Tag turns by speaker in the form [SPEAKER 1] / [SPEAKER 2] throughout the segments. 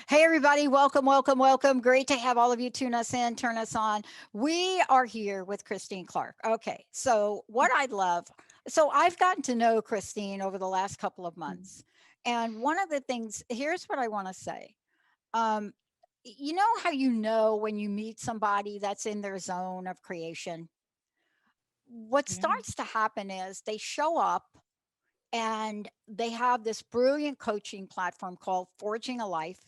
[SPEAKER 1] Hey, everybody. Welcome, welcome, welcome. Great to have all of you tune us in, turn us on. We are here with Christine Clark. Okay. So what I'd love, so I've gotten to know Christine over the last couple of months. And one of the things, here's what I want to say. You know how you know when you meet somebody that's in their zone of creation? What
[SPEAKER 2] Yeah.
[SPEAKER 1] starts to happen is they show up and they have this brilliant coaching platform called Forging a Life.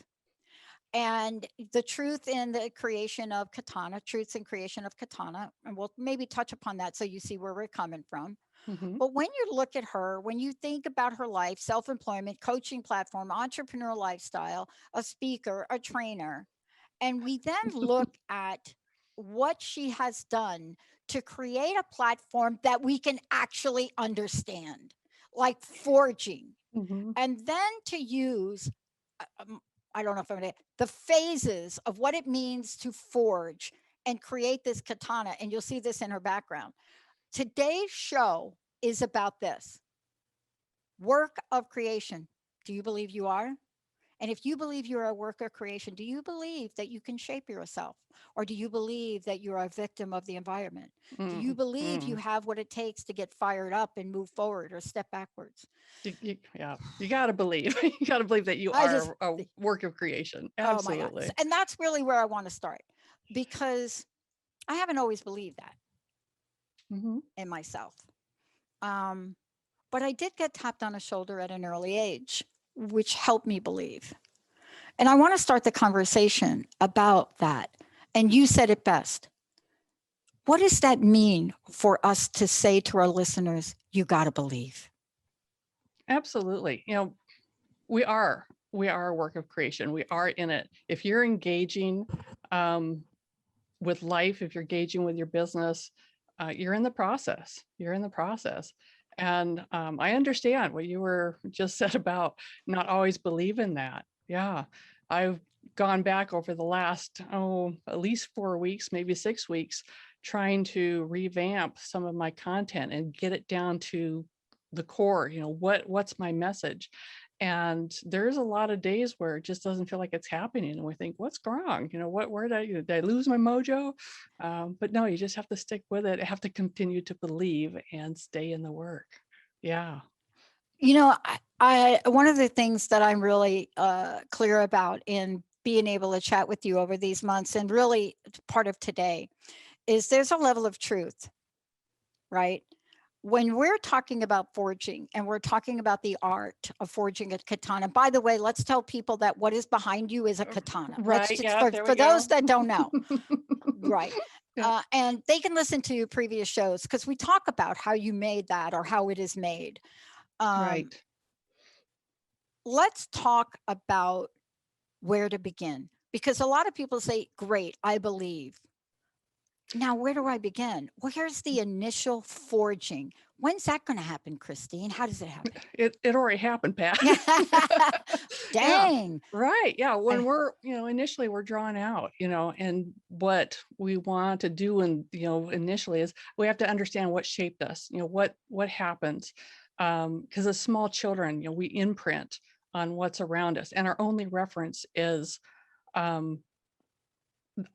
[SPEAKER 1] And the truth in the creation of katana, truths in creation of katana, and we'll maybe touch upon that so you see where we're coming from.
[SPEAKER 2] Mhm.
[SPEAKER 1] But when you look at her, when you think about her life, self-employment, coaching platform, entrepreneurial lifestyle, a speaker, a trainer, and we then look at what she has done to create a platform that we can actually understand, like forging,
[SPEAKER 2] Mhm.
[SPEAKER 1] and then to use I don't know if I'm gonna the phases of what it means to forge and create this katana, and you'll see this in her background. Today's show is about this work of creation. Do you believe you are? And if you believe you're a work of creation, do you believe that you can shape yourself? Or do you believe that you're a victim of the environment? Do you
[SPEAKER 2] Mm,
[SPEAKER 1] believe you
[SPEAKER 2] mm.
[SPEAKER 1] have what it takes to get fired up and move forward or step backwards?
[SPEAKER 2] Yeah, you gotta believe. You gotta believe that you
[SPEAKER 1] I just,
[SPEAKER 2] are a work of creation.
[SPEAKER 1] oh my God.
[SPEAKER 2] Absolutely.
[SPEAKER 1] And that's really where I want to start because I haven't always believed that
[SPEAKER 2] Mhm.
[SPEAKER 1] in myself. Um, but I did get tapped on the shoulder at an early age, which helped me believe. And I want to start the conversation about that. And you said it best. What does that mean for us to say to our listeners, you got to believe?
[SPEAKER 2] Absolutely. We are a work of creation. We are in it. If you're engaging um, with life, if you're engaging with your business, you're in the process. You're in the process. And I understand what you were just said about not always believing that. Yeah. I've gone back over the last, at least 4 weeks, maybe 6 weeks, trying to revamp some of my content and get it down to the core, what's my message? And there's a lot of days where it just doesn't feel like it's happening. And we think, what's wrong? Where did I lose my mojo? But no, you just have to stick with it. Have to continue to believe and stay in the work. Yeah.
[SPEAKER 1] You know, one of the things that I'm really clear about in being able to chat with you over these months and really part of today is there's a level of truth, right? When we're talking about forging and we're talking about the art of forging a katana, by the way, let's tell people that what is behind you is a katana. Let's
[SPEAKER 2] Right.
[SPEAKER 1] just,
[SPEAKER 2] Yeah. There we
[SPEAKER 1] for those
[SPEAKER 2] go.
[SPEAKER 1] that don't know, right.
[SPEAKER 2] Yeah.
[SPEAKER 1] And they can listen to previous shows because we talk about how you made that or how it is made. Um,
[SPEAKER 2] Right.
[SPEAKER 1] let's talk about where to begin because a lot of people say, great, I believe. Now, where do I begin? Where's the initial forging? When's that going to happen, Christine? How does it happen?
[SPEAKER 2] It already happened, Pat. Yeah.
[SPEAKER 1] Dang.
[SPEAKER 2] Right. Yeah. When
[SPEAKER 1] I,
[SPEAKER 2] we're, initially we're drawn out, and what we want to do and, initially is we have to understand what shaped us, what happens. Because as small children, we imprint on what's around us. And our only reference is, um,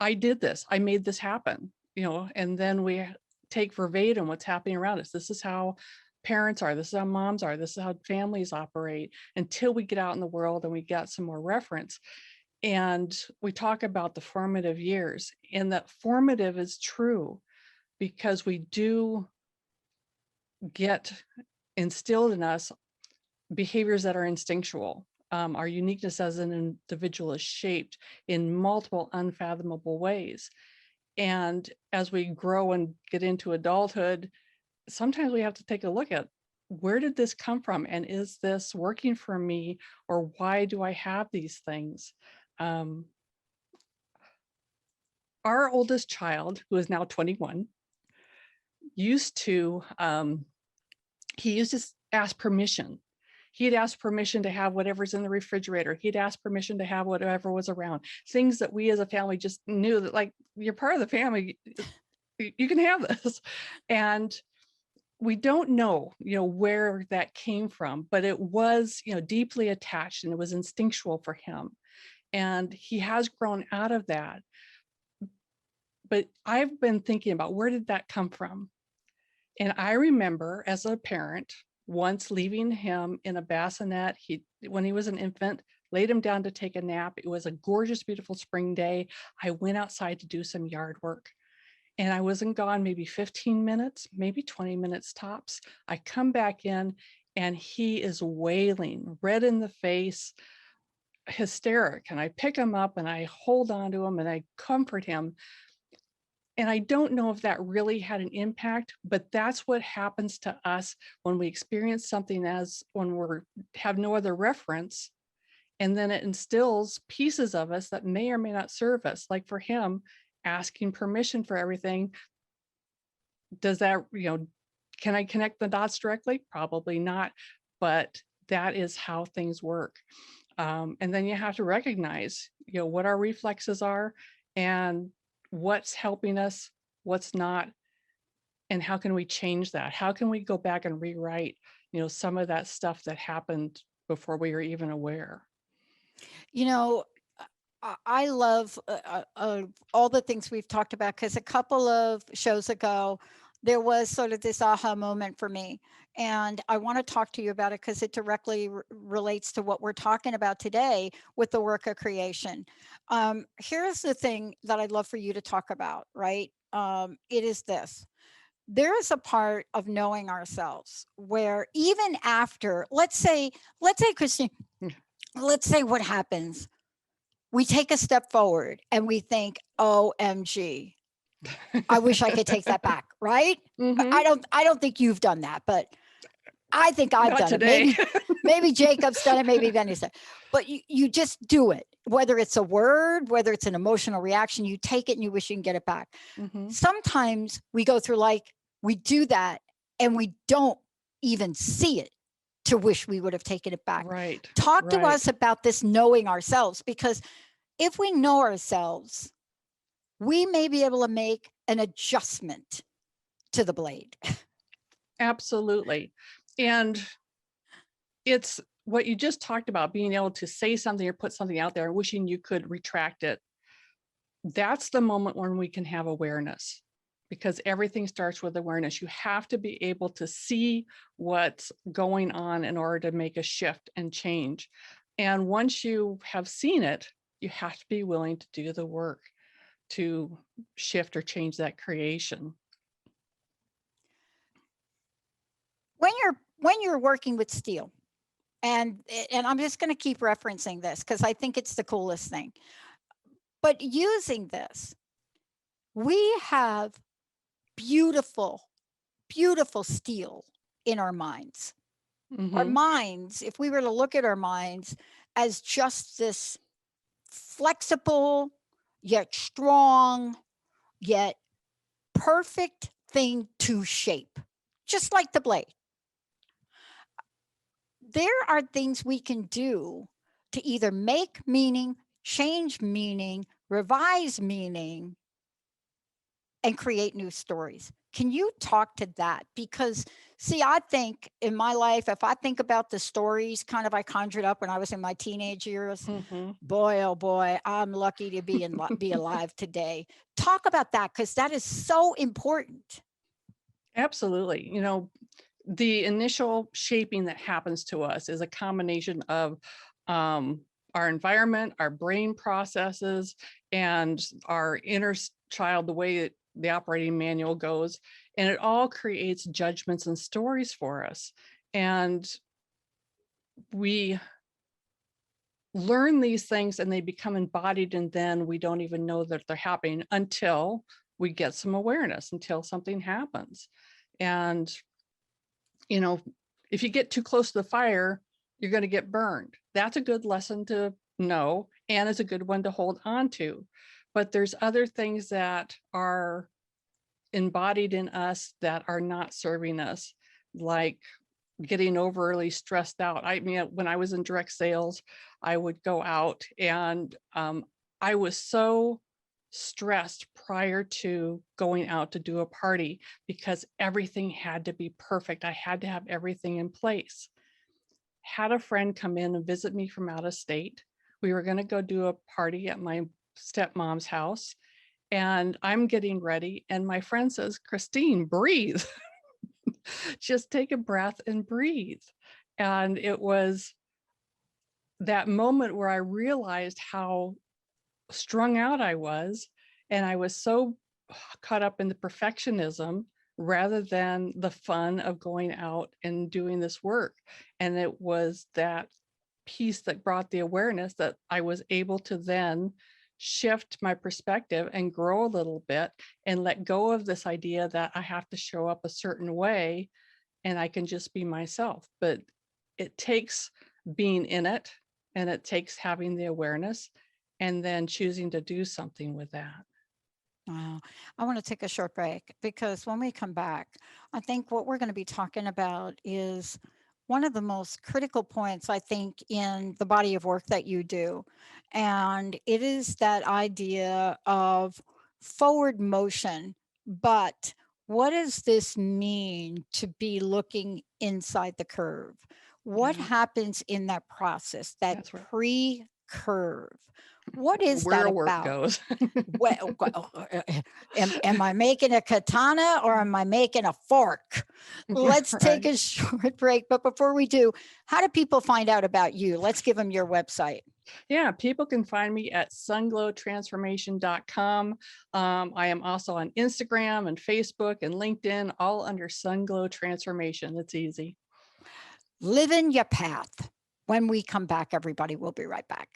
[SPEAKER 2] I did this, I made this happen, and then we take verbatim what's happening around us. This is how parents are, this is how moms are, this is how families operate until we get out in the world and we got some more reference. And we talk about the formative years, and that formative is true because we do get instilled in us behaviors that are instinctual. Our uniqueness as an individual is shaped in multiple unfathomable ways. And as we grow and get into adulthood, sometimes we have to take a look at, where did this come from? And is this working for me? Or why do I have these things? Our oldest child, who is now 21, used to, he used to ask permission. He'd ask permission to have whatever's in the refrigerator. He'd ask permission to have whatever was around. Things that we as a family just knew that, like, you're part of the family, you can have this. And we don't know, where that came from, but it was, deeply attached, and it was instinctual for him. And he has grown out of that. But I've been thinking about, where did that come from? And I remember as a parent once leaving him in a bassinet. When he was an infant, laid him down to take a nap. It was a gorgeous, beautiful spring day. I went outside to do some yard work, and I wasn't gone maybe 15 minutes, maybe 20 minutes tops. I come back in, and he is wailing, red in the face, hysteric. And I pick him up and I hold on to him and I comfort him. And I don't know if that really had an impact, but that's what happens to us when we experience something, as when we have no other reference. And then it instills pieces of us that may or may not serve us. Like for him, asking permission for everything. Does that, can I connect the dots directly? Probably not, but that is how things work. And then you have to recognize, what our reflexes are, and what's helping us, what's not, and how can we change that? How can we go back and rewrite, some of that stuff that happened before we were even aware?
[SPEAKER 1] You know, I love all the things we've talked about, because a couple of shows ago, there was sort of this aha moment for me. And I want to talk to you about it because it directly relates to what we're talking about today with the work of creation. Here's the thing that I'd love for you to talk about, right? It is this. There is a part of knowing ourselves where even after, Christine, let's say what happens, we take a step forward and we think, OMG, I wish I could take that back, right?
[SPEAKER 2] Mhm.
[SPEAKER 1] I don't think you've done that, but I think I've
[SPEAKER 2] Not
[SPEAKER 1] done it.
[SPEAKER 2] today.
[SPEAKER 1] Maybe Jacob's done it, maybe Benny's done it. But you just do it, whether it's a word, whether it's an emotional reaction, you take it and you wish you can get it back.
[SPEAKER 2] Mhm.
[SPEAKER 1] Sometimes we go through, like, we do that and we don't even see it to wish we would have taken it back.
[SPEAKER 2] Right.
[SPEAKER 1] Talk to
[SPEAKER 2] Right.
[SPEAKER 1] us about this knowing ourselves, because if we know ourselves, we may be able to make an adjustment to the blade.
[SPEAKER 2] Absolutely. And it's what you just talked about, being able to say something or put something out there and wishing you could retract it. That's the moment when we can have awareness, because everything starts with awareness. You have to be able to see what's going on in order to make a shift and change. And once you have seen it, you have to be willing to do the work to shift or change that creation.
[SPEAKER 1] When you're working with steel, and I'm just going to keep referencing this because I think it's the coolest thing. But using this, we have beautiful, beautiful steel in our minds. Our
[SPEAKER 2] Mhm.
[SPEAKER 1] minds, if we were to look at our minds as just this flexible, yet strong, yet perfect thing to shape, just like the blade. There are things we can do to either make meaning, change meaning, revise meaning, and create new stories. Can you talk to that? Because, see, I think in my life, if I think about the stories kind of I conjured up when I was in my teenage years,
[SPEAKER 2] Mhm.
[SPEAKER 1] boy, oh boy, I'm lucky to be alive today. Talk about that, because that is so important.
[SPEAKER 2] Absolutely. The initial shaping that happens to us is a combination of um, our environment, our brain processes, and our inner child, the way that the operating manual goes. And it all creates judgments and stories for us. And we learn these things and they become embodied, and then we don't even know that they're happening until we get some awareness, until something happens. And, you know, if you get too close to the fire, you're going to get burned. That's a good lesson to know, and it's a good one to hold on to. But there's other things that are embodied in us that are not serving us, like getting overly stressed out. I mean, when I was in direct sales, I would go out and I was so stressed prior to going out to do a party because everything had to be perfect. I had to have everything in place. Had a friend come in and visit me from out of state. We were going to go do a party at my stepmom's house, and I'm getting ready. And my friend says, Christine, breathe. Just take a breath and breathe. And it was that moment where I realized how strung out I was. And I was so caught up in the perfectionism rather than the fun of going out and doing this work. And it was that piece that brought the awareness that I was able to then shift my perspective and grow a little bit and let go of this idea that I have to show up a certain way and I can just be myself. But it takes being in it, and it takes having the awareness and then choosing to do something with that.
[SPEAKER 1] Wow. I want to take a short break because when we come back, I think what we're going to be talking about is one of the most critical points, I think, in the body of work that you do. And it is that idea of forward motion. But what does this mean to be looking inside the curve? What
[SPEAKER 2] Yeah,
[SPEAKER 1] happens in that process, that
[SPEAKER 2] that's right.
[SPEAKER 1] pre-curve? What is that
[SPEAKER 2] Where work
[SPEAKER 1] about?
[SPEAKER 2] goes.
[SPEAKER 1] Well, am I making a katana or am I making a fork? Let's take
[SPEAKER 2] Right.
[SPEAKER 1] a short break. But before we do, how do people find out about you? Let's give them your website.
[SPEAKER 2] Yeah, people can find me at sunglowtransformation.com. I am also on Instagram and Facebook and LinkedIn, all under Sunglow Transformation. It's easy.
[SPEAKER 1] Live in your path. When we come back, everybody, we'll be right back.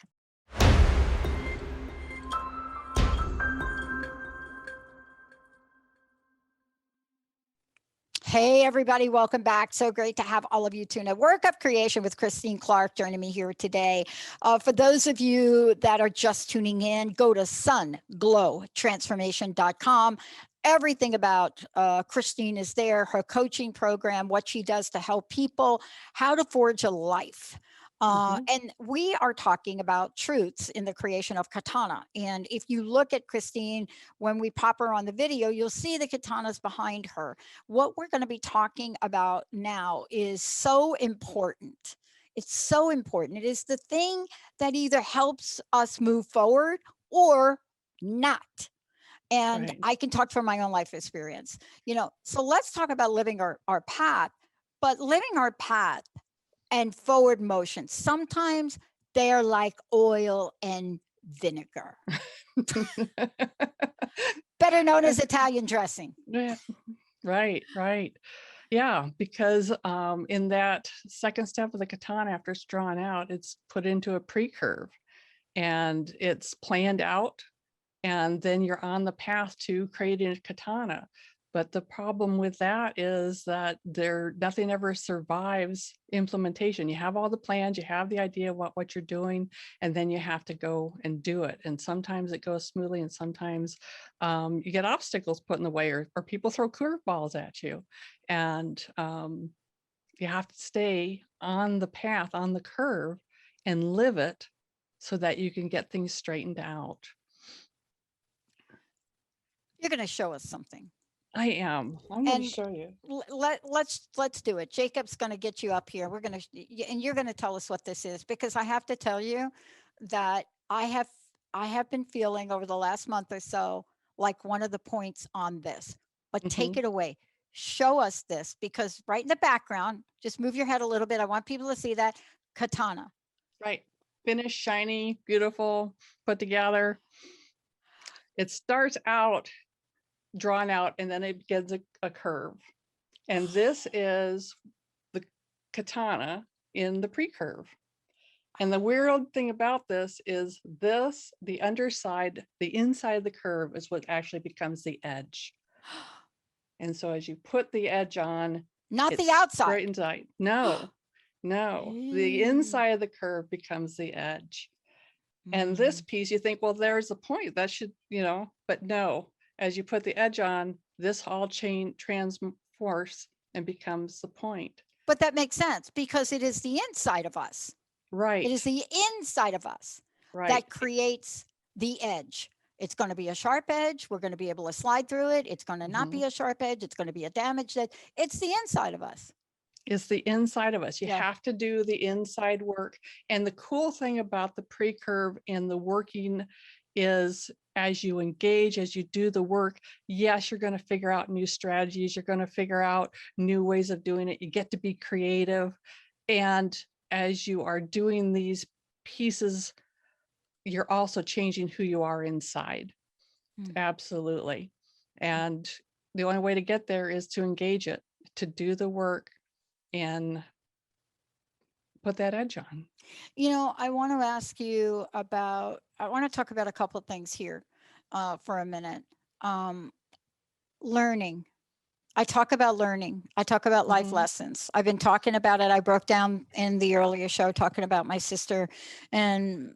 [SPEAKER 1] Hey, everybody, welcome back. So great to have all of you tune in. Work of Creation with Christine Clark joining me here today. For those of you that are just tuning in, go to sunglowtransformation.com. Everything about Christine is there, her coaching program, what she does to help people, how to forge a life. And we are talking about truths in the creation of katana. And if you look at Christine, when we pop her on the video, you'll see the katanas behind her. What we're going to be talking about now is so important. It's so important. It is the thing that either helps us move forward or not. And
[SPEAKER 2] Right.
[SPEAKER 1] I can talk from my own life experience, so let's talk about living our path, but living our path and forward motion. Sometimes they're like oil and vinegar, better known as Italian dressing.
[SPEAKER 2] Yeah, right. Yeah, because in that second step of the katana, after it's drawn out, it's put into a pre-curve and it's planned out, and then you're on the path to creating a katana. But the problem with that is that nothing ever survives implementation. You have all the plans, you have the idea of what you're doing, and then you have to go and do it. And sometimes it goes smoothly, and sometimes you get obstacles put in the way, or people throw curveballs at you. And you have to stay on the path, on the curve, and live it so that you can get things straightened out.
[SPEAKER 1] You're going to show us something.
[SPEAKER 2] I am. I'm going to
[SPEAKER 1] And
[SPEAKER 2] show you.
[SPEAKER 1] let's do it. Jacob's going to get you up here. And you're going to tell us what this is, because I have to tell you that I have been feeling over the last month or so like one of the points on this. But take it away. Show us this, because right in the background, just move your head a little bit. I want people to see that katana.
[SPEAKER 2] Right. Finished, shiny, beautiful, put together. It starts out drawn out and then it gets a curve. And this is the katana in the pre-curve. And the weird thing about this is the underside, the inside of the curve is what actually becomes the edge. And so as you put the edge on,
[SPEAKER 1] Not the
[SPEAKER 2] it's
[SPEAKER 1] outside.
[SPEAKER 2] straight inside. No, the inside of the curve becomes the edge. And this piece, you think, well, there's the point. That should, but no, as you put the edge on, this all transforms and becomes the point.
[SPEAKER 1] But that makes sense because it is the inside of us.
[SPEAKER 2] Right.
[SPEAKER 1] It is the inside of us
[SPEAKER 2] Right.
[SPEAKER 1] that creates the edge. It's going to be a sharp edge. We're going to be able to slide through it. It's going to not be a sharp edge. It's going to be a damaged edge. It's the inside of us.
[SPEAKER 2] It's the inside of us. You
[SPEAKER 1] Yeah.
[SPEAKER 2] have to do the inside work. And the cool thing about the pre-curve and the working is as you engage, as you do the work, yes, you're going to figure out new strategies. You're going to figure out new ways of doing it. You get to be creative. And as you are doing these pieces, you're also changing who you are inside. Absolutely. And the only way to get there is to engage it, to do the work and put that edge on.
[SPEAKER 1] I want to ask you about, I want to talk about a couple of things here for a minute. Learning. I talk about learning. I talk about life lessons. I've been talking about it. I broke down in the earlier show talking about my sister and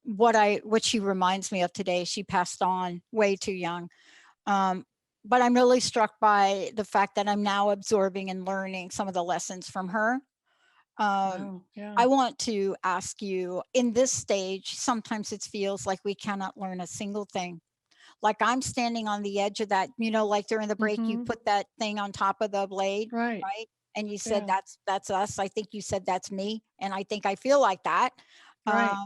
[SPEAKER 1] what she reminds me of today. She passed on way too young. But I'm really struck by the fact that I'm now absorbing and learning some of the lessons from her. I want to ask you, in this stage, sometimes it feels like we cannot learn a single thing. Like I'm standing on the edge of that, like during the break, you put that thing on top of the blade,
[SPEAKER 2] Right.
[SPEAKER 1] And you said, that's us. I think you said that's me. And I think I feel like that.
[SPEAKER 2] Right.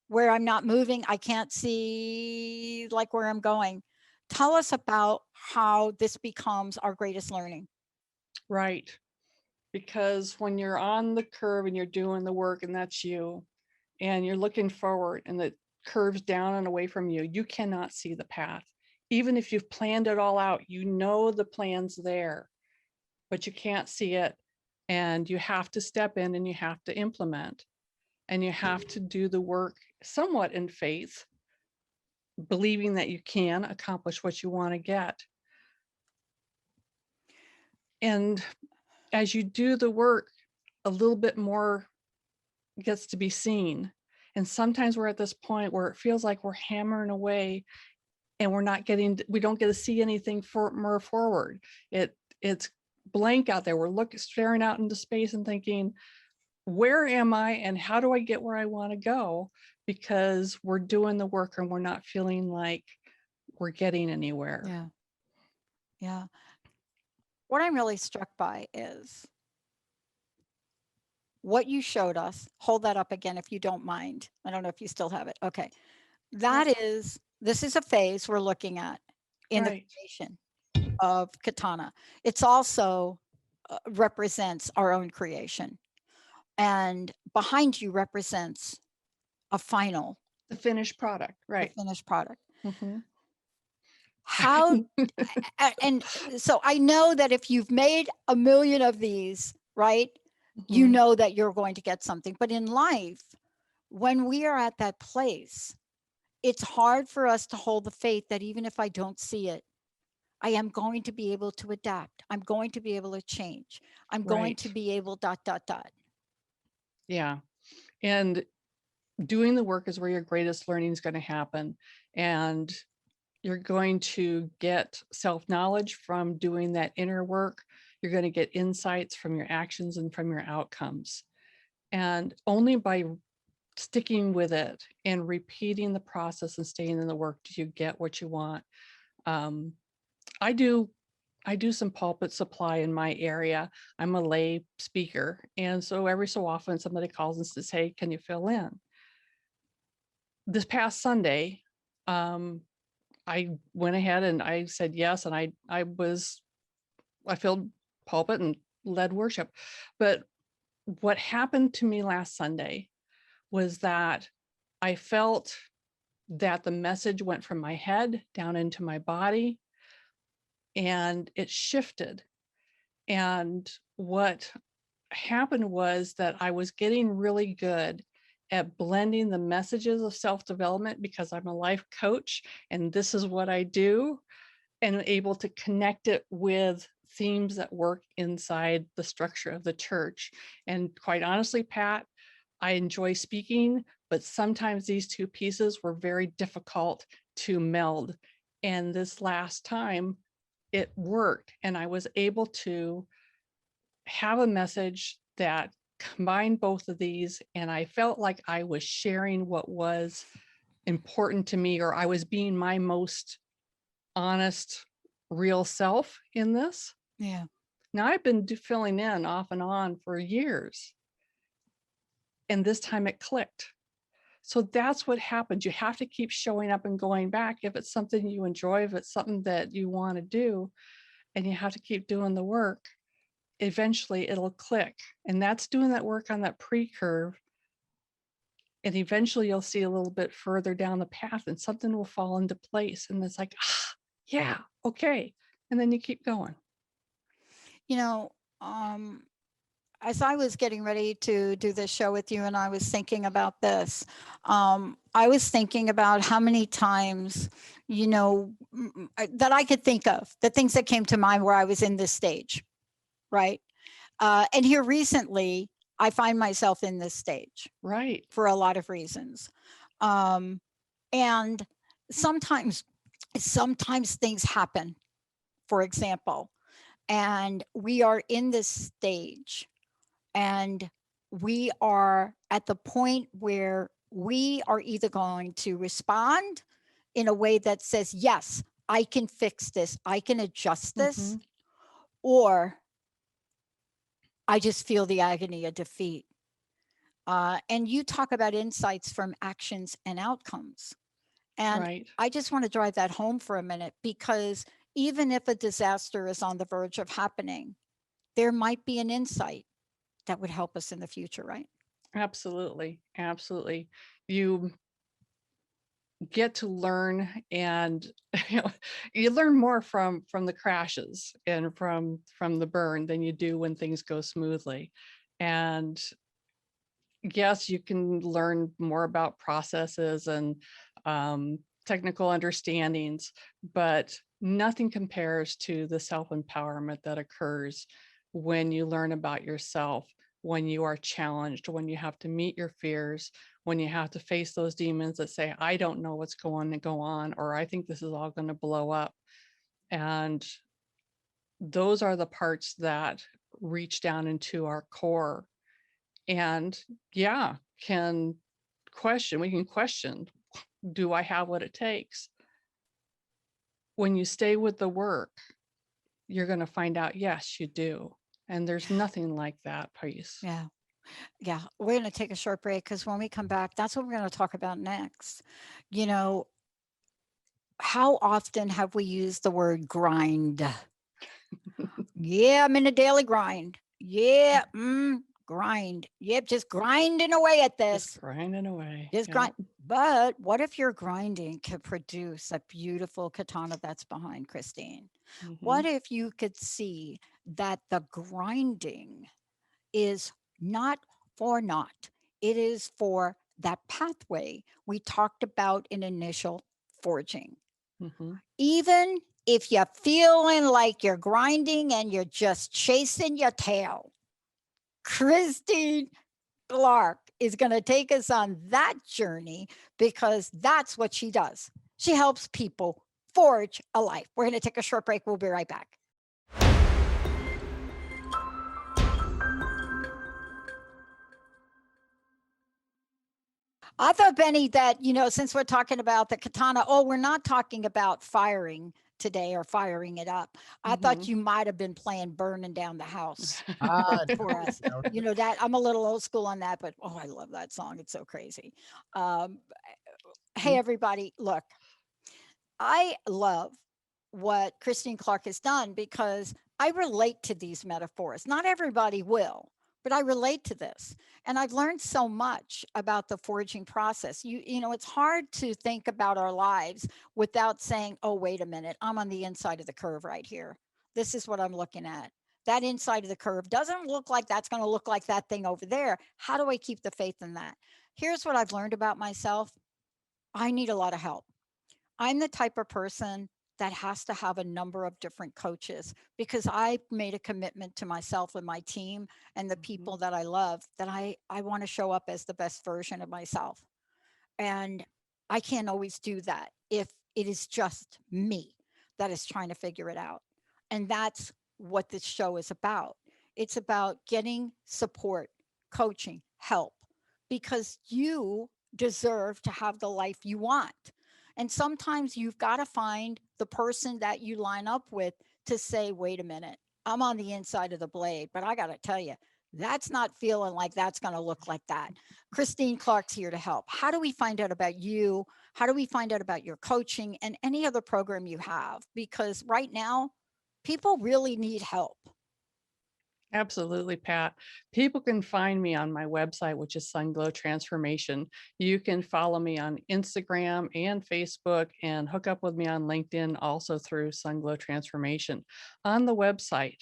[SPEAKER 1] Where I'm not moving, I can't see like where I'm going. Tell us about how this becomes our greatest learning.
[SPEAKER 2] Right. Because when you're on the curve and you're doing the work and that's you, and you're looking forward and the curves down and away from you, you cannot see the path. Even if you've planned it all out, the plan's there, but you can't see it. And you have to step in and you have to implement and you have to do the work somewhat in faith, believing that you can accomplish what you want to get. And as you do the work, a little bit more gets to be seen. And sometimes we're at this point where it feels like we're hammering away and we don't get to see anything more forward. It's blank out there. We're staring out into space and thinking, where am I and how do I get where I want to go? Because we're doing the work and we're not feeling like we're getting anywhere.
[SPEAKER 1] Yeah. Yeah. What I'm really struck by is what you showed us. Hold that up again if you don't mind. I don't know if you still have it. Okay. This is a phase we're looking at in the creation of katana. It's also represents our own creation. And behind you represents a final.
[SPEAKER 2] The finished product, right?
[SPEAKER 1] The finished product. How, and so I know that if you've made a million of these, right, you know that you're going to get something. But in life, when we are at that place, it's hard for us to hold the faith that even if I don't see it, I am going to be able to adapt. I'm going to be able to change. I'm going to be able ...
[SPEAKER 2] Yeah. And doing the work is where your greatest learning is going to happen. And you're going to get self-knowledge from doing that inner work. You're going to get insights from your actions and from your outcomes. And only by sticking with it and repeating the process and staying in the work do you get what you want. I do some pulpit supply in my area. I'm a lay speaker. And so every so often somebody calls and says, hey, can you fill in? This past Sunday, I went ahead and I said yes. And I filled pulpit and led worship. But what happened to me last Sunday was that I felt that the message went from my head down into my body and it shifted. And what happened was that I was getting really good at blending the messages of self-development because I'm a life coach and this is what I do, and able to connect it with themes that work inside the structure of the church. And quite honestly, Pat, I enjoy speaking, but sometimes these two pieces were very difficult to meld. And this last time it worked, and I was able to have a message that combined both of these. And I felt like I was sharing what was important to me, or I was being my most honest, real self in this.
[SPEAKER 1] Yeah.
[SPEAKER 2] Now I've been filling in off and on for years, and this time it clicked. So that's what happens. You have to keep showing up and going back. If it's something you enjoy, if it's something that you want to do, and you have to keep doing the work, eventually it'll click. And that's doing that work on that pre-curve. And eventually you'll see a little bit further down the path and something will fall into place. And it's like, yeah, okay. And then you keep going.
[SPEAKER 1] You know, um, as I was getting ready to do this show with you and I was thinking about this, I was thinking about how many times, that I could think of, the things that came to mind where I was in this stage, right? And here recently, I find myself in this stage
[SPEAKER 2] Right.
[SPEAKER 1] for a lot of reasons. Um, and sometimes, sometimes things happen, for example, and we are in this stage and we are at the point where we are either going to respond in a way that says, yes, I can fix this, I can adjust this, or I just feel the agony of defeat. And you talk about insights from actions and outcomes. And
[SPEAKER 2] Right.
[SPEAKER 1] I just want to drive that home for a minute because even if a disaster is on the verge of happening, there might be an insight that would help us in the future, right?
[SPEAKER 2] Absolutely. Absolutely. You get to learn, and you learn more from the crashes and from the burn than you do when things go smoothly. And yes, you can learn more about processes and technical understandings, but nothing compares to the self-empowerment that occurs when you learn about yourself, when you are challenged, when you have to meet your fears, when you have to face those demons that say, I don't know what's going to go on, or I think this is all going to blow up. And those are the parts that reach down into our core and yeah, we can question, do I have what it takes? When you stay with the work, you're going to find out, yes, you do. And there's nothing like that piece.
[SPEAKER 1] Yeah. Yeah. We're going to take a short break because when we come back, that's what we're going to talk about next. You know, how often have we used the word grind? Yeah, I'm in a daily grind. Yeah, grind. Yep, just grinding away at
[SPEAKER 2] Just
[SPEAKER 1] this.
[SPEAKER 2] grinding away.
[SPEAKER 1] Just
[SPEAKER 2] Yeah.
[SPEAKER 1] grind. But what if your grinding could produce a beautiful katana that's behind Christine?
[SPEAKER 2] Mm-hmm.
[SPEAKER 1] What if you could see that the grinding is not for naught? It is for that pathway we talked about in initial forging.
[SPEAKER 2] Mm-hmm.
[SPEAKER 1] Even if you're feeling like you're grinding and you're just chasing your tail, Christine Clark is going to take us on that journey because that's what she does. She helps people forge a life. We're going to take a short break. We'll be right back. I thought, Benny, that, since we're talking about the katana, we're not talking about firing today or firing it up. I
[SPEAKER 2] Mm-hmm.
[SPEAKER 1] thought you might have been playing burning down the house for
[SPEAKER 3] No,
[SPEAKER 1] us.
[SPEAKER 3] no.
[SPEAKER 1] That I'm a little old school on that, but I love that song. It's so crazy. Um, hey, everybody, look, I love what Christine Clark has done because I relate to these metaphors. Not everybody will, but I relate to this. And I've learned so much about the forging process. It's hard to think about our lives without saying, oh, wait a minute, I'm on the inside of the curve right here. This is what I'm looking at. that inside of the curve doesn't look like that's going to look like that thing over there. How do I keep the faith in that? Here's what I've learned about myself. I need a lot of help. I'm the type of person that has to have a number of different coaches because I made a commitment to myself and my team and the
[SPEAKER 2] Mhm.
[SPEAKER 1] people that I love that I want to show up as the best version of myself. And I can't always do that if it is just me that is trying to figure it out. And that's what this show is about. It's about getting support, coaching, help, because you deserve to have the life you want. And sometimes you've got to find the person that you line up with to say, wait a minute, I'm on the inside of the blade, but I got to tell you, that's not feeling like that's going to look like that. Christine Clark's here to help. How do we find out about you? How do we find out about your coaching and any other program you have? Because right now, people really need help.
[SPEAKER 2] Absolutely, Pat. People can find me on my website, which is Sunglow Transformation. You can follow me on Instagram and Facebook and hook up with me on LinkedIn also through Sunglow Transformation. On the website,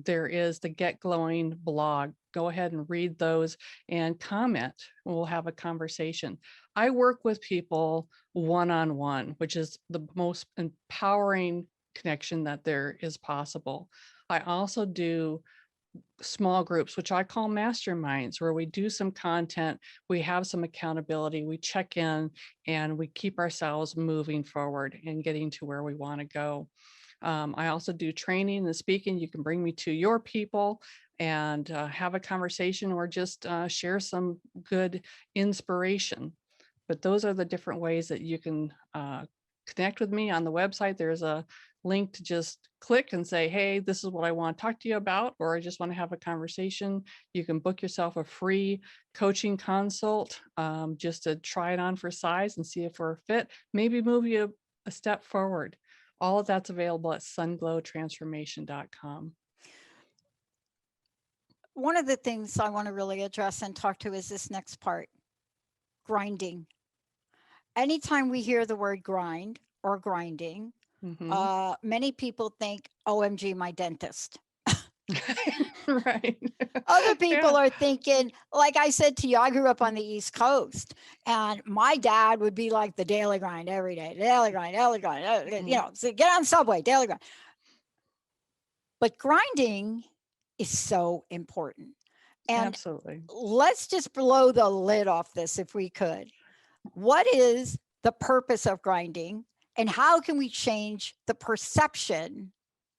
[SPEAKER 2] there is the Get Glowing blog. Go ahead and read those and comment. We'll have a conversation. I work with people one-on-one, which is the most empowering connection that there is possible. I also do small groups, which I call masterminds, where we do some content, we have some accountability, we check in, and we keep ourselves moving forward and getting to where we want to go. I also do training and speaking. You can bring me to your people and have a conversation or just share some good inspiration. But those are the different ways that you can connect with me on the website. There's a link to just click and say, hey, this is what I want to talk to you about, or I just want to have a conversation. You can book yourself a free coaching consult just to try it on for size and see if we're a fit, maybe move you a step forward. All of that's available at sunglowtransformation.com.
[SPEAKER 1] One of the things I want to really address and talk to is this next part, grinding. Anytime we hear the word grind or grinding,
[SPEAKER 2] Mm-hmm.
[SPEAKER 1] many people think, OMG, my dentist.
[SPEAKER 2] Right.
[SPEAKER 1] Other people
[SPEAKER 2] Yeah.
[SPEAKER 1] are thinking, like I said to you, I grew up on the East Coast, and my dad would be like the daily grind every day, daily grind, so get on subway, daily grind. But grinding is so important. And
[SPEAKER 2] Absolutely.
[SPEAKER 1] let's just blow the lid off this if we could. What is the purpose of grinding, and how can we change the perception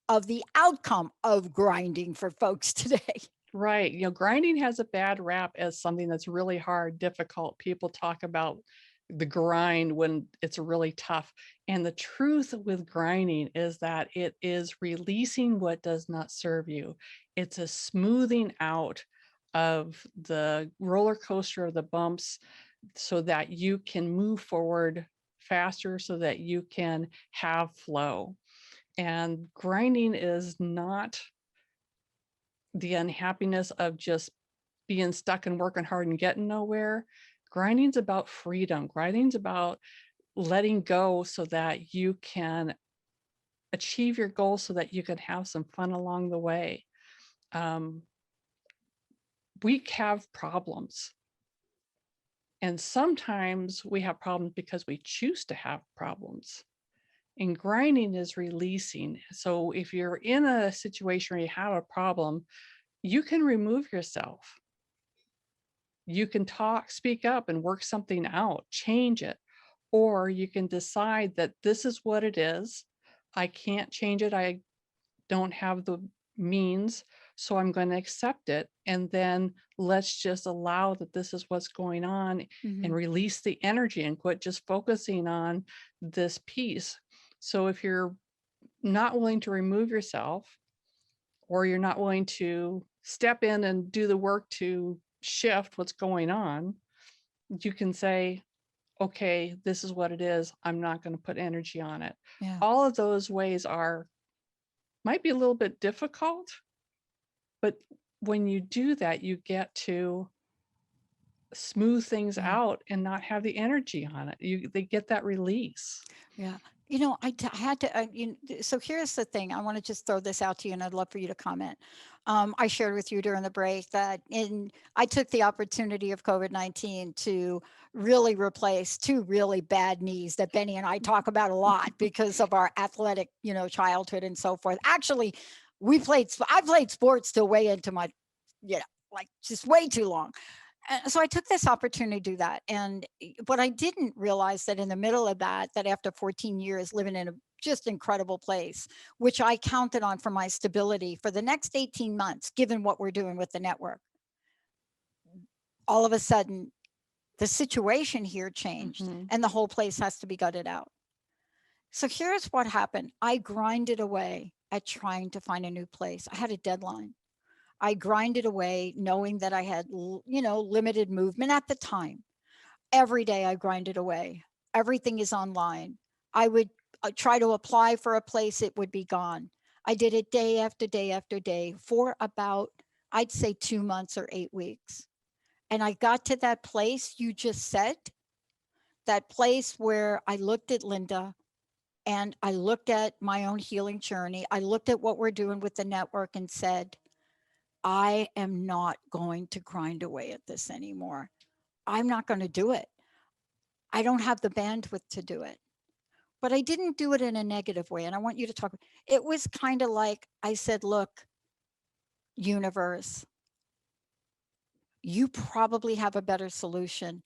[SPEAKER 1] of the outcome of grinding for folks today?
[SPEAKER 2] Right. Grinding has a bad rap as something that's really hard, difficult. People talk about the grind when it's really tough. And the truth with grinding is that it is releasing what does not serve you. It's a smoothing out of the roller coaster of the bumps so that you can move forward faster, so that you can have flow. And grinding is not the unhappiness of just being stuck and working hard and getting nowhere. Grinding's about freedom. Grinding's about letting go so that you can achieve your goals, so that you can have some fun along the way. Um, we have problems. And sometimes we have problems because we choose to have problems. And grinding is releasing. So if you're in a situation where you have a problem, you can remove yourself. You can talk, speak up and work something out, change it. Or you can decide that this is what it is. I can't change it. I don't have the means, so I'm going to accept it. And then let's just allow that this is what's going on and
[SPEAKER 1] Mhm.
[SPEAKER 2] release the energy and quit just focusing on this piece. So if you're not willing to remove yourself, or you're not willing to step in and do the work to shift what's going on, you can say, okay, this is what it is. I'm not going to put energy on it.
[SPEAKER 1] Yeah.
[SPEAKER 2] All of those ways might be a little bit difficult, but when you do that, you get to smooth things
[SPEAKER 1] Yeah.
[SPEAKER 2] out and not have the energy on it. They get that release.
[SPEAKER 1] Yeah. I had to, so here's the thing. I want to just throw this out to you and I'd love for you to comment. I shared with you during the break that I took the opportunity of COVID-19 to really replace two really bad knees that Benny and I talk about a lot because of our athletic, childhood and so forth. Actually, I played sports till way into my, you know, like just way too long. So I took this opportunity to do that. And what I didn't realize that in the middle of that, that after 14 years living in a just incredible place, which I counted on for my stability for the next 18 months, given what we're doing with the network, all of a sudden the situation here changed
[SPEAKER 2] Mhm.
[SPEAKER 1] and the whole place has to be gutted out. So here's what happened. I grinded away at trying to find a new place. I had a deadline. I grinded away knowing that I had, limited movement at the time. Every day I grinded away. Everything is online. I would try to apply for a place, it would be gone. I did it day after day after day for about, I'd say 2 months or 8 weeks. And I got to that place you just said, that place where I looked at Linda and I looked at my own healing journey. I looked at what we're doing with the network and said, I am not going to grind away at this anymore. I'm not going to do it. I don't have the bandwidth to do it. But I didn't do it in a negative way. And I want you to talk. It was kind of like I said, look, universe, you probably have a better solution.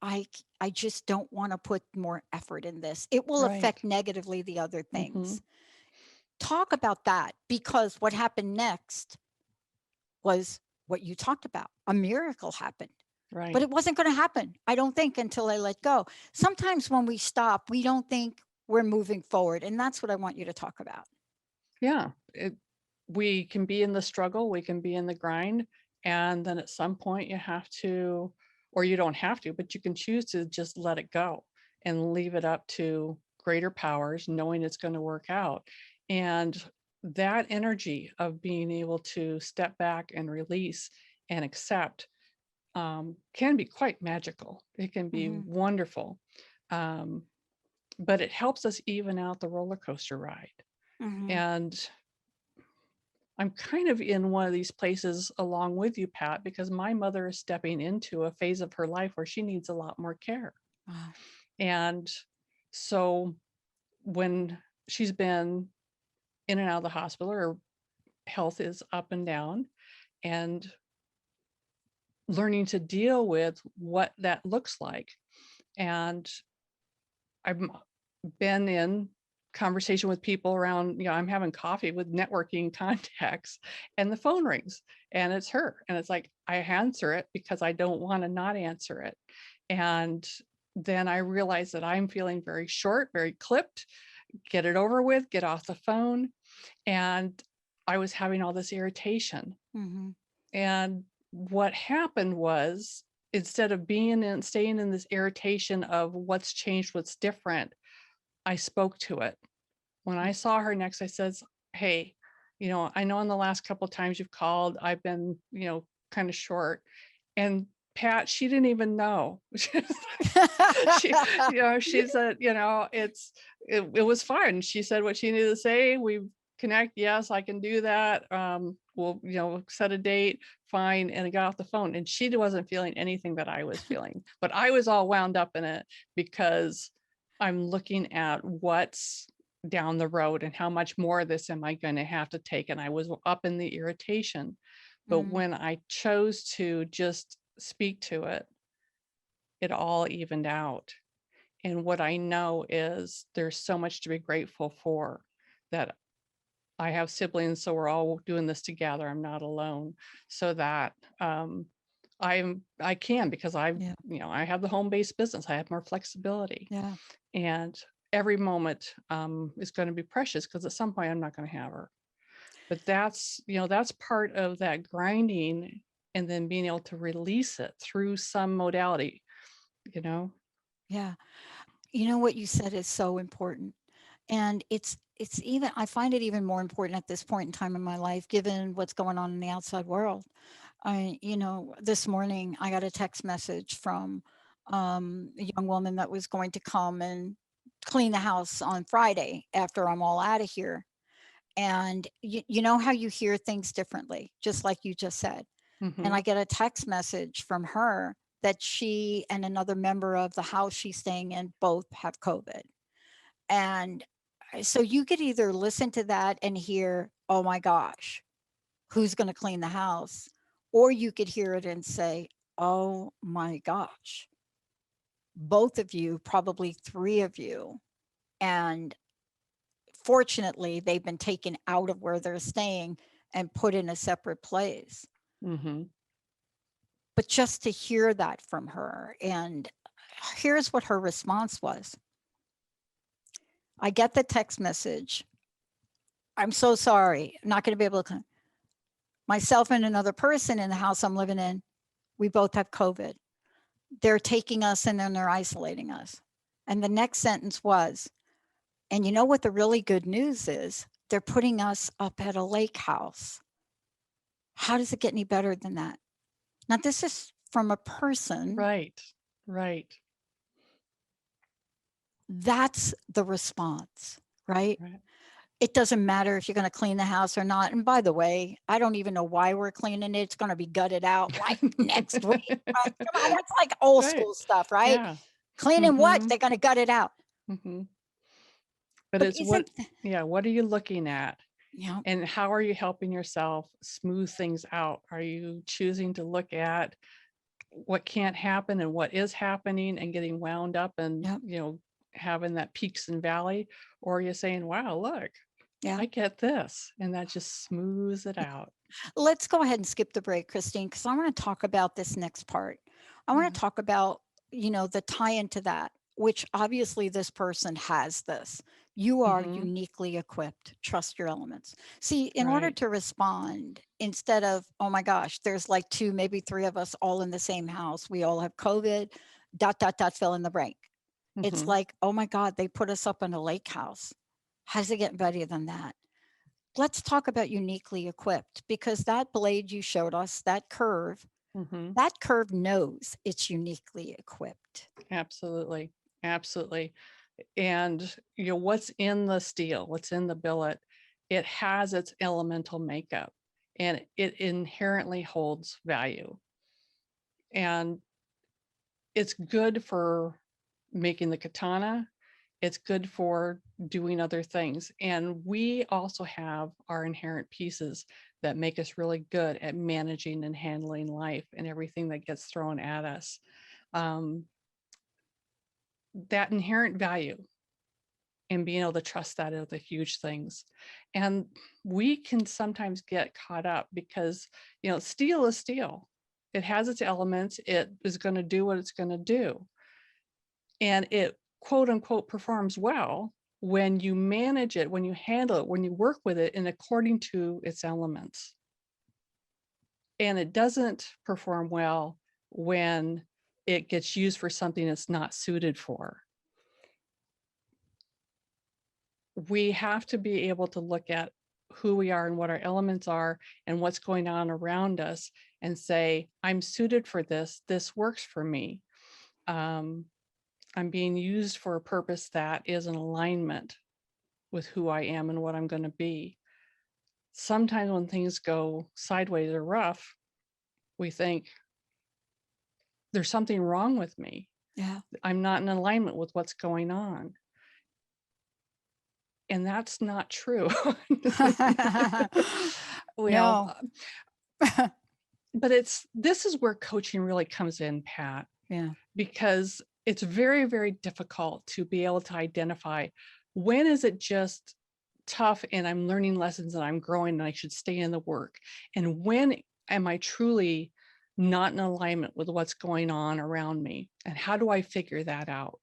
[SPEAKER 1] I just don't want to put more effort in this. It will
[SPEAKER 2] Right.
[SPEAKER 1] affect negatively the other
[SPEAKER 2] Mhm.
[SPEAKER 1] things. Talk about that because what happened next was what you talked about. A miracle happened. But
[SPEAKER 2] Right.
[SPEAKER 1] it wasn't going to happen, I don't think, until I let go. Sometimes when we stop, we don't think we're moving forward. And that's what I want you to talk about.
[SPEAKER 2] Yeah. We can be in the struggle, we can be in the grind, and then at some point you have to, or you don't have to, but you can choose to just let it go and leave it up to greater powers, knowing it's going to work out. And that energy of being able to step back and release and accept can be quite magical. It can be
[SPEAKER 1] Hmm.
[SPEAKER 2] wonderful. Um, but it helps us even out the roller coaster ride.
[SPEAKER 1] Hmm.
[SPEAKER 2] And I'm kind of in one of these places along with you, Pat, because my mother is stepping into a phase of her life where she needs a lot more care.
[SPEAKER 1] Wow.
[SPEAKER 2] And so when she's been in and out of the hospital, her health is up and down, and learning to deal with what that looks like. And I've been in conversation with people around, I'm having coffee with networking contacts and the phone rings and it's her. And it's like, I answer it because I don't want to not answer it. And then I realize that I'm feeling very short, very clipped, get it over with, get off the phone. And I was having all this irritation.
[SPEAKER 1] Hmm.
[SPEAKER 2] And what happened was, instead of being in, staying in this irritation of what's changed, what's different, I spoke to it. When I saw her next, I says, "Hey, I know in the last couple of times you've called, I've been, kind of short." And Pat, she didn't even know. She, she said, it was fine. She said what she needed to say. We connect. Yes, I can do that. We'll, set a date. Fine. And I got off the phone, and she wasn't feeling anything that I was feeling, but I was all wound up in it because I'm looking at what's down the road and how much more of this am I going to have to take. And I was up in the irritation. But
[SPEAKER 1] Mm.
[SPEAKER 2] when I chose to just speak to it, it all evened out. And what I know is there's so much to be grateful for, that I have siblings, so we're all doing this together. I'm not alone. So that I can, because
[SPEAKER 1] Yeah.
[SPEAKER 2] I have the home-based business. I have more flexibility.
[SPEAKER 1] Yeah.
[SPEAKER 2] And every moment is going to be precious, because at some point I'm not going to have her. But that's part of that grinding, and then being able to release it through some modality, you know?
[SPEAKER 1] Yeah. You know what you said is so important. And it's even I find it even more important at this point in time in my life, given what's going on in the outside world. This morning I got a text message from a young woman that was going to come and clean the house on Friday after I'm all out of here. And you know how you hear things differently, just like you just said. And
[SPEAKER 2] Mm-hmm.
[SPEAKER 1] I get a text message from her that she and another member of the house she's staying in both have COVID. And so you could either listen to that and hear, oh my gosh, who's going to clean the house? Or you could hear it and say, oh my gosh, both of you, probably three of you. And fortunately, they've been taken out of where they're staying and put in a separate place.
[SPEAKER 2] Mm-hmm.
[SPEAKER 1] But just to hear that from her, and here's what her response was. I get the text message. I'm so sorry. I'm not going to be able to. Myself and another person in the house I'm living in, we both have COVID. They're taking us and then they're isolating us. And the next sentence was, and you know what the really good news is? They're putting us up at a lake house. How does it get any better than that? Now, this is from a person.
[SPEAKER 2] Right. Right.
[SPEAKER 1] That's the response, right?
[SPEAKER 2] Right.
[SPEAKER 1] It doesn't matter if you're going to clean the house or not. And by the way, I don't even know why we're cleaning it. It's going to be gutted out like next week. But come on, that's like old
[SPEAKER 2] Right.
[SPEAKER 1] school stuff, right?
[SPEAKER 2] Yeah.
[SPEAKER 1] Cleaning what?
[SPEAKER 2] Mm-hmm.
[SPEAKER 1] They're going to gut it out.
[SPEAKER 2] Mm-hmm. But
[SPEAKER 1] But
[SPEAKER 2] it's what,
[SPEAKER 1] isn't,
[SPEAKER 2] yeah, what are you looking at?
[SPEAKER 1] you know,
[SPEAKER 2] And how are you helping yourself smooth things out? Are you choosing to look at what can't happen and what is happening and getting wound up and,
[SPEAKER 1] yeah,
[SPEAKER 2] having that peaks and valley? Or are you saying, wow, look,
[SPEAKER 1] yeah.
[SPEAKER 2] I get this. And that just smooths it out.
[SPEAKER 1] Let's go ahead and skip the break, Christine, because I want to talk about this next part. I want
[SPEAKER 2] Yeah.
[SPEAKER 1] to talk about, the tie into that, which obviously this person has this. You are
[SPEAKER 2] Mm-hmm.
[SPEAKER 1] uniquely equipped. Trust your elements. See, in order
[SPEAKER 2] Right.
[SPEAKER 1] to respond, instead of, oh my gosh, there's like two, maybe three of us all in the same house, we all have COVID, dot, dot, dot, fill in the blank. It's
[SPEAKER 2] Mm-hmm.
[SPEAKER 1] like, oh my God, they put us up in a lake house. How's it get better than that? Let's talk about uniquely equipped, because that blade you showed us,
[SPEAKER 2] Mm-hmm.
[SPEAKER 1] that curve knows it's uniquely equipped.
[SPEAKER 2] Absolutely. Absolutely. And what's in the steel, what's in the billet, it has its elemental makeup and it inherently holds value. And it's good for making the katana. It's good for doing other things. And we also have our inherent pieces that make us really good at managing and handling life and everything that gets thrown at us. Um, that inherent value and being able to trust that are the huge things. And we can sometimes get caught up because, steel is steel. It has its elements. It is going to do what it's going to do. And it quote unquote performs well when you manage it, when you handle it, when you work with it and according to its elements. And it doesn't perform well when it gets used for something it's not suited for. We have to be able to look at who we are and what our elements are and what's going on around us and say, I'm suited for this. This works for me. I'm being used for a purpose that is in alignment with who I am and what I'm going to be. Sometimes when things go sideways or rough, we think there's something wrong with me.
[SPEAKER 1] Yeah.
[SPEAKER 2] I'm not in alignment with what's going on. And that's not true. Well,
[SPEAKER 1] No.
[SPEAKER 2] but this is where coaching really comes in, Pat,
[SPEAKER 1] Yeah.
[SPEAKER 2] because it's very, very difficult to be able to identify when is it just tough and I'm learning lessons and I'm growing and I should stay in the work. And when am I truly not in alignment with what's going on around me? And how do I figure that out?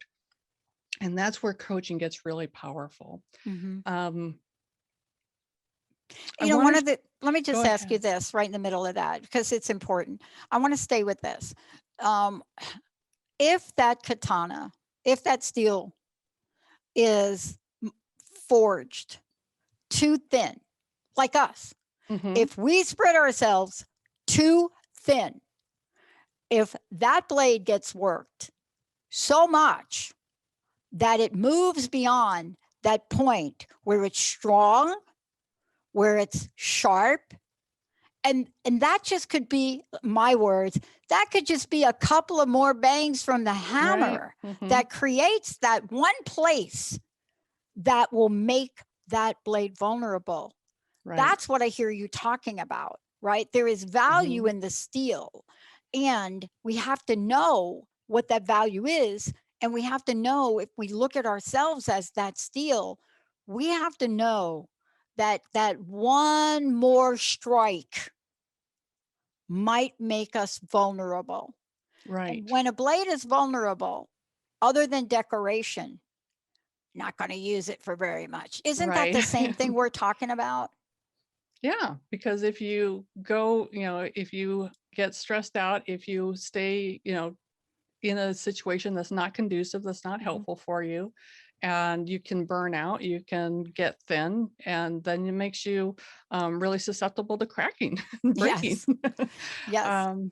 [SPEAKER 2] And that's where coaching gets really powerful.
[SPEAKER 1] Hmm.
[SPEAKER 2] Um, I
[SPEAKER 1] One
[SPEAKER 2] want
[SPEAKER 1] of
[SPEAKER 2] to
[SPEAKER 1] the, let me
[SPEAKER 2] go
[SPEAKER 1] just ask you
[SPEAKER 2] ahead.
[SPEAKER 1] this right in the middle of that, because it's important. I want to stay with this. Um, if that katana, if that steel is forged too thin, like us,
[SPEAKER 2] Mm-hmm.
[SPEAKER 1] if we spread ourselves too thin, if that blade gets worked so much that it moves beyond that point where it's strong, where it's sharp, and that just could be, my words, that could just be a couple of more bangs from the
[SPEAKER 2] Right.
[SPEAKER 1] hammer
[SPEAKER 2] Mm-hmm.
[SPEAKER 1] that creates that one place that will make that blade vulnerable.
[SPEAKER 2] Right.
[SPEAKER 1] That's what I hear you talking about, right? There is value
[SPEAKER 2] Mm-hmm.
[SPEAKER 1] in the steel, and we have to know what that value is. And we have to know, if we look at ourselves as that steel, we have to know that that one more strike might make us vulnerable. And
[SPEAKER 2] Right.
[SPEAKER 1] when a blade is vulnerable, other than decoration, not going to use it for very much. Isn't that
[SPEAKER 2] Right.
[SPEAKER 1] the same thing we're talking about?
[SPEAKER 2] Yeah, because if you go, if you get stressed out, if you stay, in a situation that's not conducive, that's not
[SPEAKER 1] Mhm.
[SPEAKER 2] helpful for you, and you can burn out, you can get thin, and then it makes you really susceptible to cracking and breaking.
[SPEAKER 1] Yes. Yes.
[SPEAKER 2] um,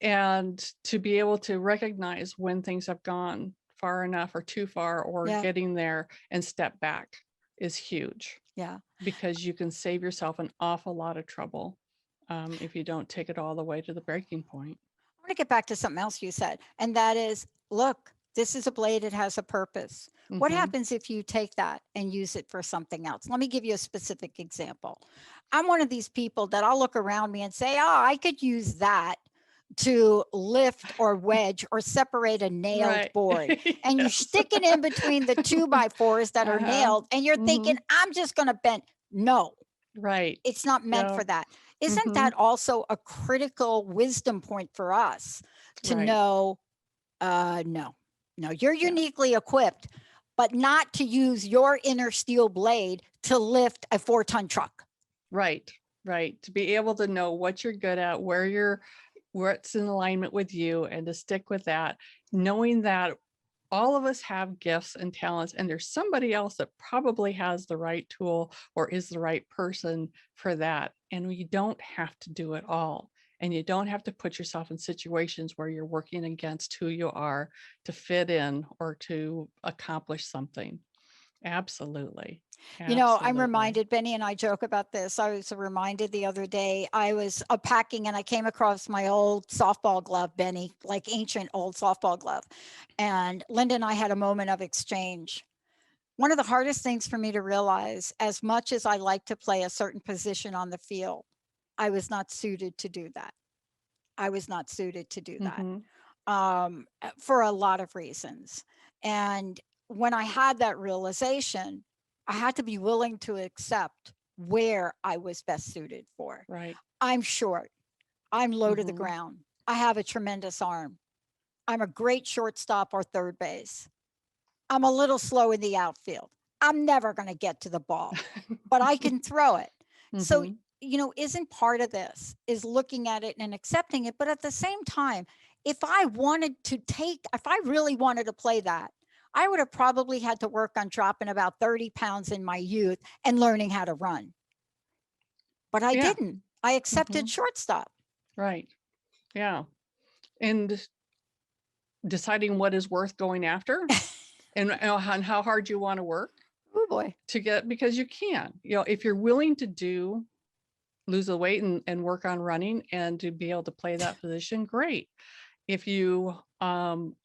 [SPEAKER 2] and to be able to recognize when things have gone far enough or too far or
[SPEAKER 1] Yeah.
[SPEAKER 2] getting there and step back is huge,
[SPEAKER 1] Yeah.
[SPEAKER 2] because you can save yourself an awful lot of trouble if you don't take it all the way to the breaking point.
[SPEAKER 1] I want to get back to something else you said, and that is, look, this is a blade, it has a purpose. What
[SPEAKER 2] Hmm.
[SPEAKER 1] happens if you take that and use it for something else? Let me give you a specific example. I'm one of these people that I'll look around me and say, oh, I could use that to lift or wedge or separate a nailed
[SPEAKER 2] Right.
[SPEAKER 1] board. And you
[SPEAKER 2] Yes.
[SPEAKER 1] stick it in between the 2x4s that are
[SPEAKER 2] Uh-huh.
[SPEAKER 1] nailed, and you're
[SPEAKER 2] Hmm.
[SPEAKER 1] thinking, I'm just going to bend. No,
[SPEAKER 2] Right.
[SPEAKER 1] it's not meant
[SPEAKER 2] Yeah.
[SPEAKER 1] for that. Isn't
[SPEAKER 2] Hmm.
[SPEAKER 1] that also a critical wisdom point for us to
[SPEAKER 2] Right.
[SPEAKER 1] know, no, no, you're
[SPEAKER 2] Yeah.
[SPEAKER 1] uniquely equipped, but not to use your inner steel blade to lift a 4-ton truck.
[SPEAKER 2] Right. Right. To be able to know what you're good at, what's in alignment with you, and to stick with that, knowing that all of us have gifts and talents, and there's somebody else that probably has the right tool or is the right person for that. And you don't have to do it all. And you don't have to put yourself in situations where you're working against who you are to fit in or to accomplish something. Absolutely.
[SPEAKER 1] You know, I'm
[SPEAKER 2] Absolutely.
[SPEAKER 1] reminded, Benny and I joke about this. I was reminded the other day, I was packing and I came across my old softball glove, Benny, like ancient old softball glove. And Linda and I had a moment of exchange. One of the hardest things for me to realize, as much as I like to play a certain position on the field, I was not suited to do that. I was not suited to do that,
[SPEAKER 2] Hmm.
[SPEAKER 1] for a lot of reasons. And when I had that realization, I had to be willing to accept where I was best suited for.
[SPEAKER 2] Right.
[SPEAKER 1] I'm short. I'm low to the
[SPEAKER 2] Hmm.
[SPEAKER 1] ground. I have a tremendous arm. I'm a great shortstop or third base. I'm a little slow in the outfield. I'm never going to get to the ball, but I can throw it. So,
[SPEAKER 2] Hmm.
[SPEAKER 1] isn't part of this is looking at it and accepting it. But at the same time, if I really wanted to play that, I would have probably had to work on dropping about 30 pounds in my youth and learning how to run. But I
[SPEAKER 2] Yeah.
[SPEAKER 1] didn't. I
[SPEAKER 2] Hmm.
[SPEAKER 1] accepted shortstop.
[SPEAKER 2] Right. Yeah. And deciding what is worth going after, and how hard you want to work
[SPEAKER 1] Oh boy.
[SPEAKER 2] to get, because you can, if you're willing to lose the weight and work on running and to be able to play that position, great. If you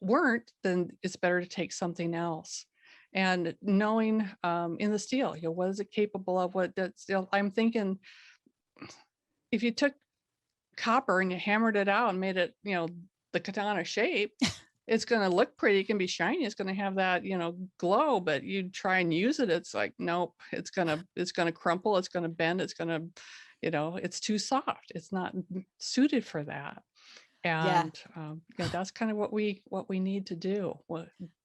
[SPEAKER 2] weren't, then it's better to take something else. And knowing in the steel, what is it capable of? What that steel? I'm thinking, if you took copper and you hammered it out and made it, the katana shape, it's going to look pretty. It can be shiny. It's going to have that, glow, but you try and use it. It's like, nope, it's going to crumple. It's going to bend. It's going to, it's too soft. It's not suited for that.
[SPEAKER 1] Yeah.
[SPEAKER 2] And, that's kind of what we need to do,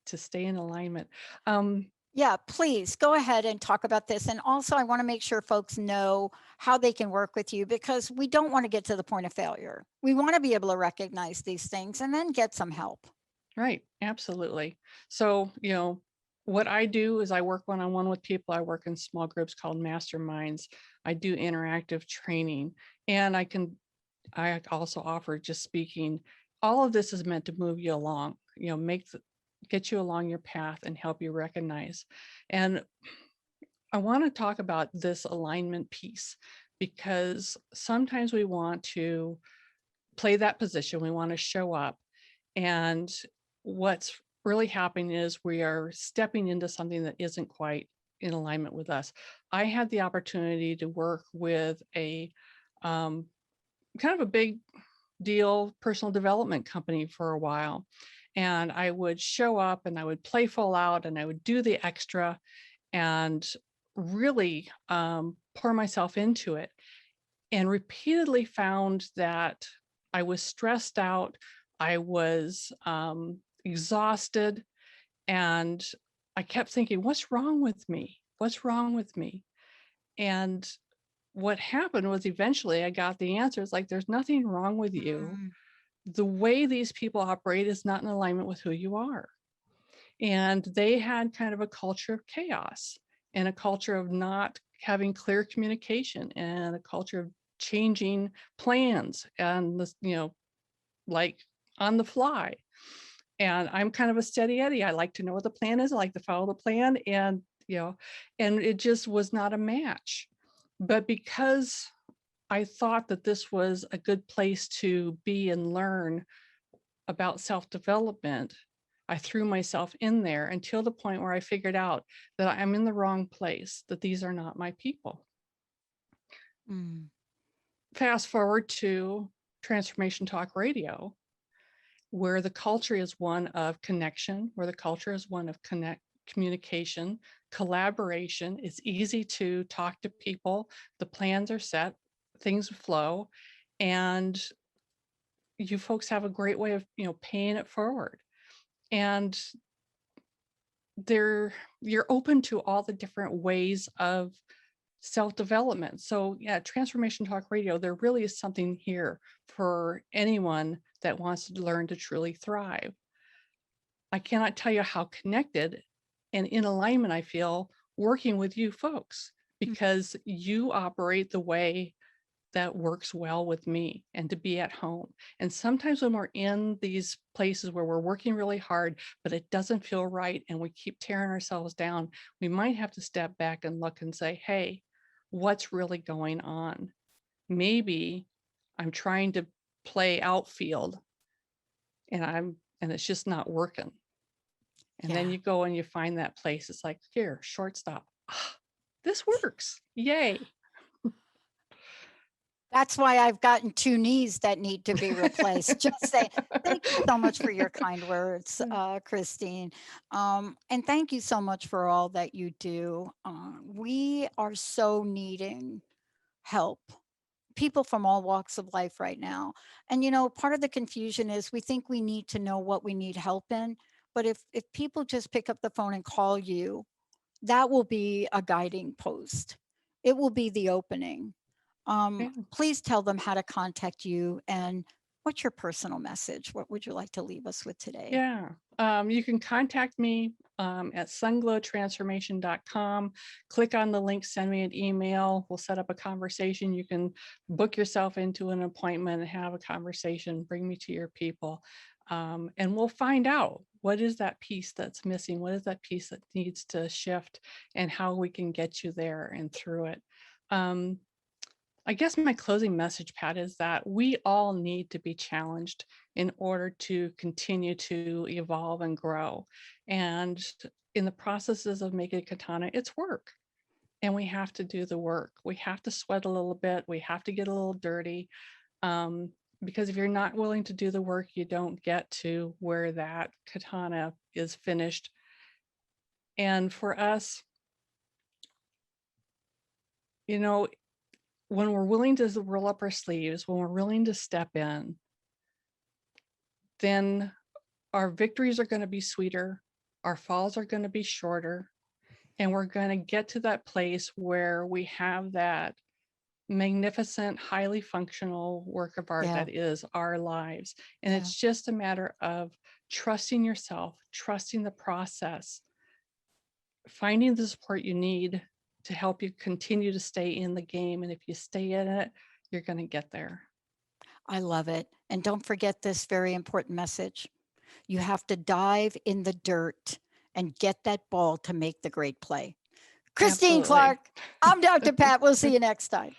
[SPEAKER 2] to stay in alignment. Um,
[SPEAKER 1] Yeah, please go ahead and talk about this. And also, I want to make sure folks know how they can work with you, because we don't want to get to the point of failure. We want to be able to recognize these things and then get some help.
[SPEAKER 2] Right, absolutely. So, what I do is I work one-on-one with people. I work in small groups called masterminds. I do interactive training, and I also offer just speaking. All of this is meant to move you along, make get you along your path and help you recognize. And I want to talk about this alignment piece because sometimes we want to play that position, we want to show up. And what's really happening is we are stepping into something that isn't quite in alignment with us. I had the opportunity to work with a um, kind of a big deal personal development company for a while. And I would show up and I would play full out and I would do the extra and really pour myself into it, and repeatedly found that I was stressed out, I was exhausted, and I kept thinking, what's wrong with me? What's wrong with me? And what happened was eventually I got the answer. It's like, there's nothing wrong with you.
[SPEAKER 1] Mm,
[SPEAKER 2] The way these people operate is not in alignment with who you are. And they had kind of a culture of chaos and a culture of not having clear communication and a culture of changing plans and this, like on the fly. And I'm kind of a steady Eddie. I like to know what the plan is. I like to follow the plan. And it just was not a match. But because I thought that this was a good place to be and learn about self-development, I threw myself in there until the point where I figured out that I'm in the wrong place, that these are not my people.
[SPEAKER 1] mm,
[SPEAKER 2] Fast forward to Transformation Talk Radio, where the culture is one of connection, where the culture is one of communication, collaboration. It's easy to talk to people. The plans are set, things flow, and you folks have a great way of, paying it forward. And you're open to all the different ways of self-development. So yeah, Transformation Talk Radio, there really is something here for anyone that wants to learn to truly thrive. I cannot tell you how connected and in alignment I feel working with you folks,
[SPEAKER 1] mm.
[SPEAKER 2] because you operate the way that works well with me and to be at home. And sometimes when we're in these places where we're working really hard, but it doesn't feel right and we keep tearing ourselves down, we might have to step back and look and say, hey, what's really going on? Maybe I'm trying to play outfield and it's just not working. And then
[SPEAKER 1] Yeah.
[SPEAKER 2] you go and you find that place. It's like, here, shortstop. Ah, this works. Yay.
[SPEAKER 1] That's why I've gotten 2 knees that need to be replaced. Just say, thank you so much for your kind words, Christine. And thank you so much for all that you do. We are so needing help, people from all walks of life right now. And part of the confusion is we think we need to know what we need help in. But if people just pick up the phone and call you, that will be a guiding post. It will be the opening.
[SPEAKER 2] Yeah.
[SPEAKER 1] Please tell them how to contact you and what's your personal message? What would you like to leave us with today?
[SPEAKER 2] Yeah. You can contact me at sunglowtransformation.com. Click on the link, send me an email. We'll set up a conversation. You can book yourself into an appointment and have a conversation, bring me to your people. And we'll find out what is that piece that's missing? What is that piece that needs to shift, and how we can get you there and through it. I guess my closing message, Pat, is that we all need to be challenged in order to continue to evolve and grow. And in the processes of making a katana, it's work. And we have to do the work. We have to sweat a little bit. We have to get a little dirty. Because if you're not willing to do the work, you don't get to where that katana is finished. And for us, you know, when we're willing to roll up our sleeves, when we're willing to step in, then our victories are going to be sweeter, our falls are going to be shorter, and we're going to get to that place where we have that magnificent, highly functional work of art
[SPEAKER 1] Yeah.
[SPEAKER 2] that is our lives. And
[SPEAKER 1] Yeah.
[SPEAKER 2] it's just a matter of trusting yourself, trusting the process, finding the support you need to help you continue to stay in the game. And if you stay in it, you're going to get there.
[SPEAKER 1] I love it. And don't forget this very important message. You have to dive in the dirt and get that ball to make the great play. Christine
[SPEAKER 2] Absolutely.
[SPEAKER 1] Clark, I'm Dr. Pat. We'll see you next time.